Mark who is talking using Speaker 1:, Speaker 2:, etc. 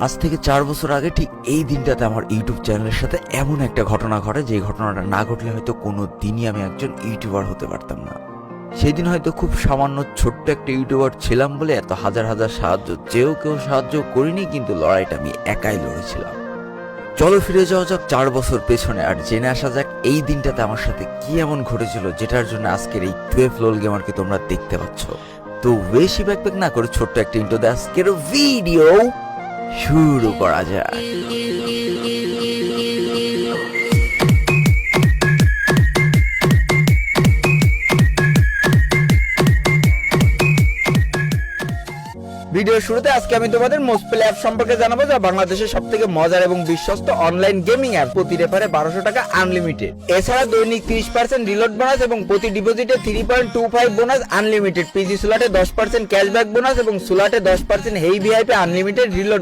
Speaker 1: আজ থেকে 4 বছর আগে ঠিক এই দিনটাতে আমার ইউটিউব চ্যানেলের সাথে এমন একটা ঘটনা ঘটে, যে ঘটনাটা না ঘটলে হয়তো কোনো দিনই আমি একজন ইউটিউবার হতে পারতাম না। সেই দিন হয়তো খুব সামান্য ছোট্ট একটা ইউটিউবার ছিলাম বলে এত হাজার হাজার সাহায্য চেয়েও কেউ সাহায্য করিনি, কিন্তু লড়াইটা আমি একাই লড়েছিলাম। চলো ফিরে যাওয়া যাক 4 বছর পেছনে, আর জেনে আসা যাক এই দিনটাতে আমার সাথে কি এমন ঘটেছিল যেটার জন্য আজকের এই 12 লোল গেমারকে তোমরা দেখতে পাচ্ছ। তো বেশি ব্যাকপ্যাক না করে ছোট্ট একটা ইন্ট্রো দিয়ে আজকের ভিডিও শুরু করা যাক।
Speaker 2: ভিডিওর শুরুতে আজকে আমি তোমাদের মোস্ট প্লে অ্যাপ সম্পর্কে জানাবো, যা বাংলাদেশের সবথেকে মজার এবং বিশ্বস্ত অনলাইন গেমিং অ্যাপ। প্রতি রেফারে 1200 টাকা আনলিমিটেড। এছাড়া দৈনিক 30% রিলোড বোনাস এবং প্রতি ডিপোজিটে 3.25 বোনাস আনলিমিটেড। পিজি স্লটে 10% ক্যাশব্যাক বোনাস এবং স্লটে 10% হেই ভিআইপি আনলিমিটেড রিলোড